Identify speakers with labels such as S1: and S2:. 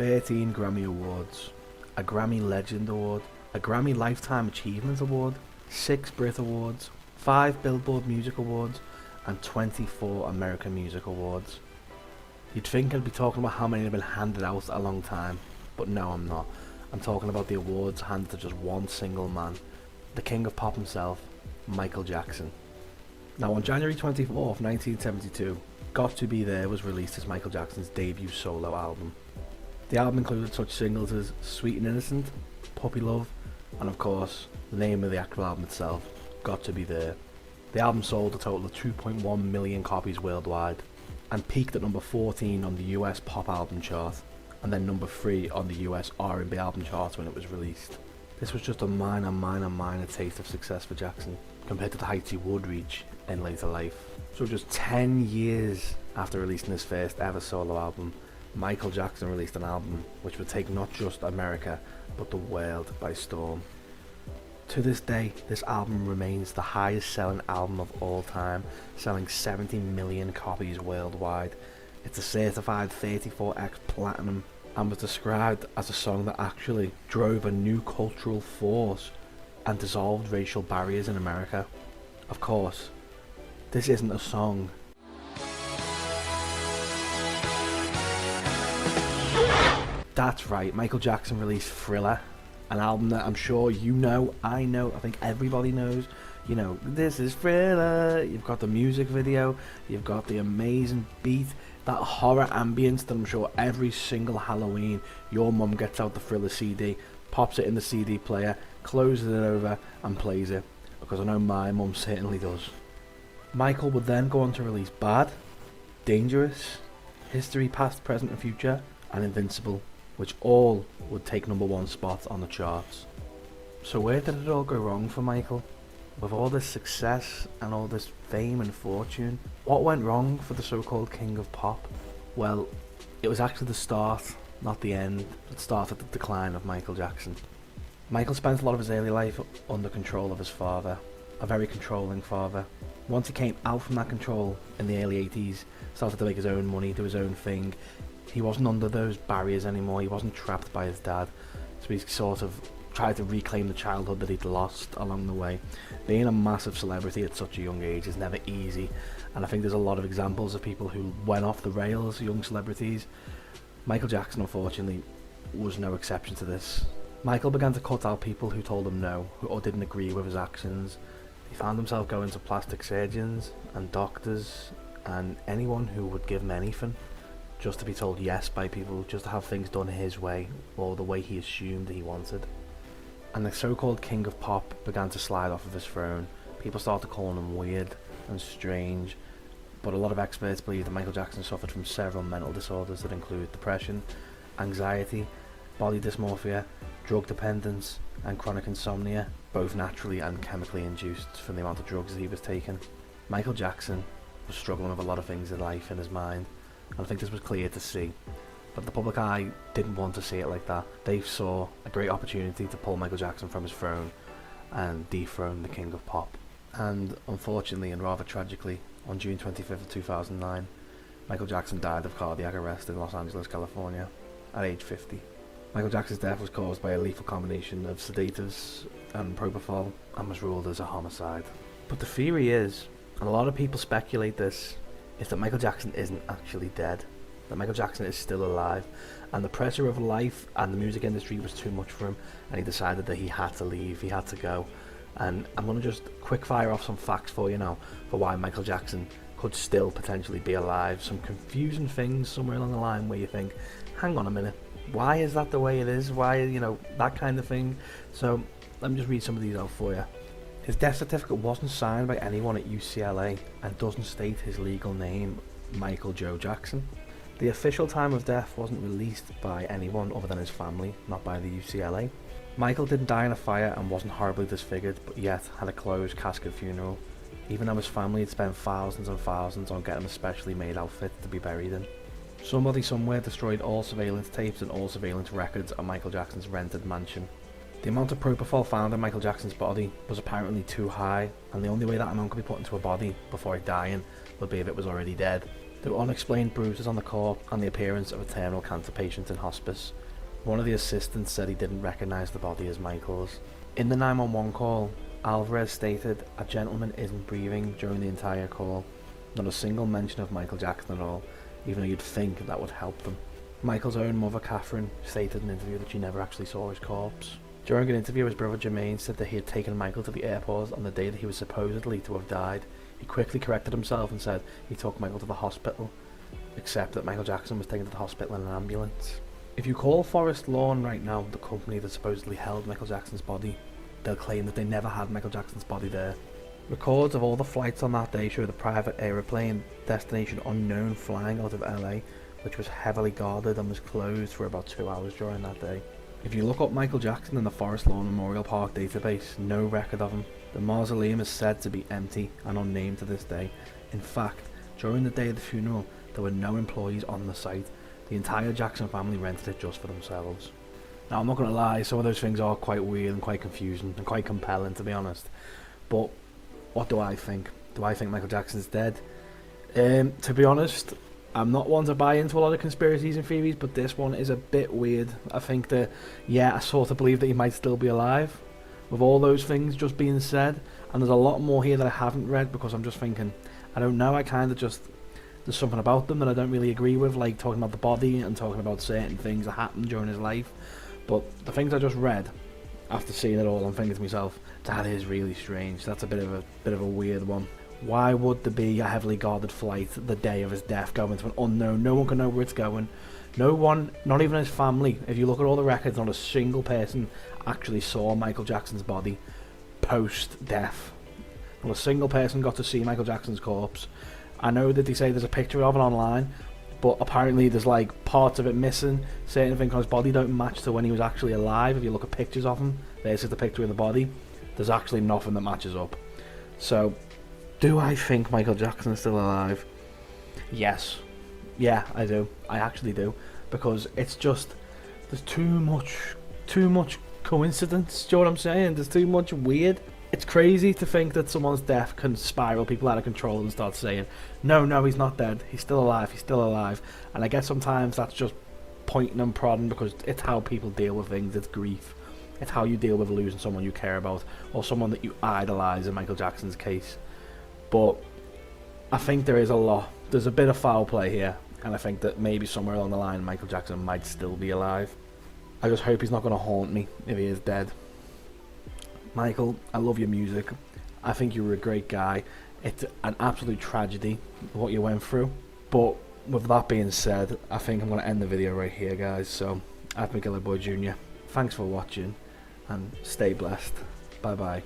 S1: 13 Grammy Awards, a Grammy Legend Award, a Grammy Lifetime Achievement Award, 6 Brit Awards, 5 Billboard Music Awards, and 24 American Music Awards. You'd think I'd be talking about how many have been handed out a long time, but no, I'm not. I'm talking about the awards handed to just one single man, the king of pop himself, Michael Jackson. Now on January 24th, 1972, Got To Be There was released as Michael Jackson's debut solo album. The album included such singles as Sweet and Innocent, Puppy Love, and of course, the name of the actual album itself, Got To Be There. The album sold a total of 2.1 million copies worldwide, and peaked at number 14 on the US pop album chart, and then number 3 on the US R&B album chart when it was released. This was just a minor taste of success for Jackson, compared to the heights he would reach in later life. So just 10 years after releasing his first ever solo album, Michael Jackson released an album which would take not just America, but the world by storm. To this day, this album remains the highest selling album of all time, selling 70 million copies worldwide. It's a certified 34x platinum and was described as a song that actually drove a new cultural force and dissolved racial barriers in America. Of course, this isn't a song. That's right, Michael Jackson released Thriller, an album that I'm sure you know, I know, I think everybody knows. You know, this is Thriller. You've got the music video, you've got the amazing beat, that horror ambience that I'm sure every single Halloween your mum gets out the Thriller CD, pops it in the CD player, closes it over and plays it, because I know my mum certainly does. Michael would then go on to release Bad, Dangerous, History Past, Present and Future, and Invincible, which all would take number 1 spot on the charts. So where did it all go wrong for Michael? With all this success and all this fame and fortune, what went wrong for the so-called king of pop? Well, it was actually the start, not the end. It started the decline of Michael Jackson. Michael spent a lot of his early life under control of his father, a very controlling father. Once he came out from that control in the early 80s, started to make his own money, do his own thing, he wasn't under those barriers anymore, he wasn't trapped by his dad, so he sort of tried to reclaim the childhood that he'd lost along the way. Being a massive celebrity at such a young age is never easy, and I think there's a lot of examples of people who went off the rails, young celebrities. Michael Jackson, unfortunately, was no exception to this. Michael began to cut out people who told him no, or didn't agree with his actions. He found himself going to plastic surgeons and doctors and anyone who would give him anything, just to be told yes by people, just to have things done his way, or the way he assumed he wanted. And the so-called king of pop began to slide off of his throne. People started calling him weird and strange, but a lot of experts believe that Michael Jackson suffered from several mental disorders that include depression, anxiety, body dysmorphia, drug dependence, and chronic insomnia, both naturally and chemically induced from the amount of drugs that he was taking. Michael Jackson was struggling with a lot of things in life in his mind, and I think this was clear to see. But the public eye didn't want to see it like that. They saw a great opportunity to pull Michael Jackson from his throne and dethrone the king of pop. And unfortunately, and rather tragically, on June 25th of 2009, Michael Jackson died of cardiac arrest in Los Angeles, California, at age 50. Michael Jackson's death was caused by a lethal combination of sedatives and propofol, and was ruled as a homicide. But the theory is, and a lot of people speculate this, is that Michael Jackson isn't actually dead. That Michael Jackson is still alive, and the pressure of life and the music industry was too much for him, and he decided that he had to leave, he had to go. And I'm going to just quick fire off some facts for you now, for why Michael Jackson could still potentially be alive. Some confusing things somewhere along the line where you think, hang on a minute, why is that the way it is? Why, that kind of thing. So let me just read some of these out for you. His death certificate wasn't signed by anyone at UCLA and doesn't state his legal name, Michael Joe Jackson. The official time of death wasn't released by anyone other than his family, not by the UCLA. Michael didn't die in a fire and wasn't horribly disfigured, but yet had a closed casket funeral, even though his family had spent thousands and thousands on getting a specially made outfit to be buried in. Somebody somewhere destroyed all surveillance tapes and all surveillance records at Michael Jackson's rented mansion. The amount of propofol found in Michael Jackson's body was apparently too high, and the only way that amount could be put into a body before it dying would be if it was already dead. There were unexplained bruises on the corpse and the appearance of a terminal cancer patient in hospice. One of the assistants said he didn't recognise the body as Michael's. In the 911 call, Alvarez stated a gentleman isn't breathing during the entire call. Not a single mention of Michael Jackson at all, even though you'd think that would help them. Michael's own mother, Catherine, stated in an interview that she never actually saw his corpse. During an interview, his brother Jermaine said that he had taken Michael to the airport on the day that he was supposedly to have died. He quickly corrected himself and said he took Michael to the hospital, except that Michael Jackson was taken to the hospital in an ambulance. If you call Forest Lawn right now the company that supposedly held Michael Jackson's body, they'll claim that they never had Michael Jackson's body there. Records of all the flights on that day show the private aeroplane, destination unknown, flying out of LA, which was heavily guarded and was closed for about 2 hours during that day. If you look up Michael Jackson in the Forest Lawn Memorial Park database, no record of him. The mausoleum is said to be empty and unnamed to this day. In fact, during the day of the funeral, there were no employees on the site. The entire Jackson family rented it just for themselves. Now, I'm not going to lie, some of those things are quite weird and quite confusing and quite compelling, to be honest. But what do I think? Do I think Michael Jackson's dead? To be honest, I'm not one to buy into a lot of conspiracies and theories, but this one is a bit weird. I think that, I sort of believe that he might still be alive, with all those things just being said. And there's a lot more here that I haven't read, because I'm just thinking, I don't know, I kind of just, there's something about them that I don't really agree with, like talking about the body and talking about certain things that happened during his life. But the things I just read, after seeing it all, I'm thinking to myself, that is really strange. That's a bit of a weird one. Why would there be a heavily guarded flight the day of his death going to an unknown? No one can know where it's going. No one, not even his family. If you look at all the records, not a single person actually saw Michael Jackson's body post-death. Not a single person got to see Michael Jackson's corpse. I know that they say there's a picture of it online, but apparently there's like parts of it missing. Certain things on his body don't match to when he was actually alive. If you look at pictures of him, there's just the picture of the body. There's actually nothing that matches up. So, do I think Michael Jackson is still alive? Yes. Yeah, I do. I actually do. Because it's just, there's too much coincidence. Do you know what I'm saying? There's too much weird. It's crazy to think that someone's death can spiral people out of control and start saying, no, he's not dead. He's still alive. He's still alive. And I guess sometimes that's just pointing and prodding, because it's how people deal with things. It's grief. It's how you deal with losing someone you care about, or someone that you idolise in Michael Jackson's case. But I think there is a lot. There's a bit of foul play here, and I think that maybe somewhere along the line Michael Jackson might still be alive. I just hope he's not going to haunt me if he is dead. Michael, I love your music. I think you were a great guy. It's an absolute tragedy what you went through. But with that being said, I think I'm going to end the video right here, guys. So, I've been Gilloboijr Jr. Thanks for watching, and stay blessed. Bye bye.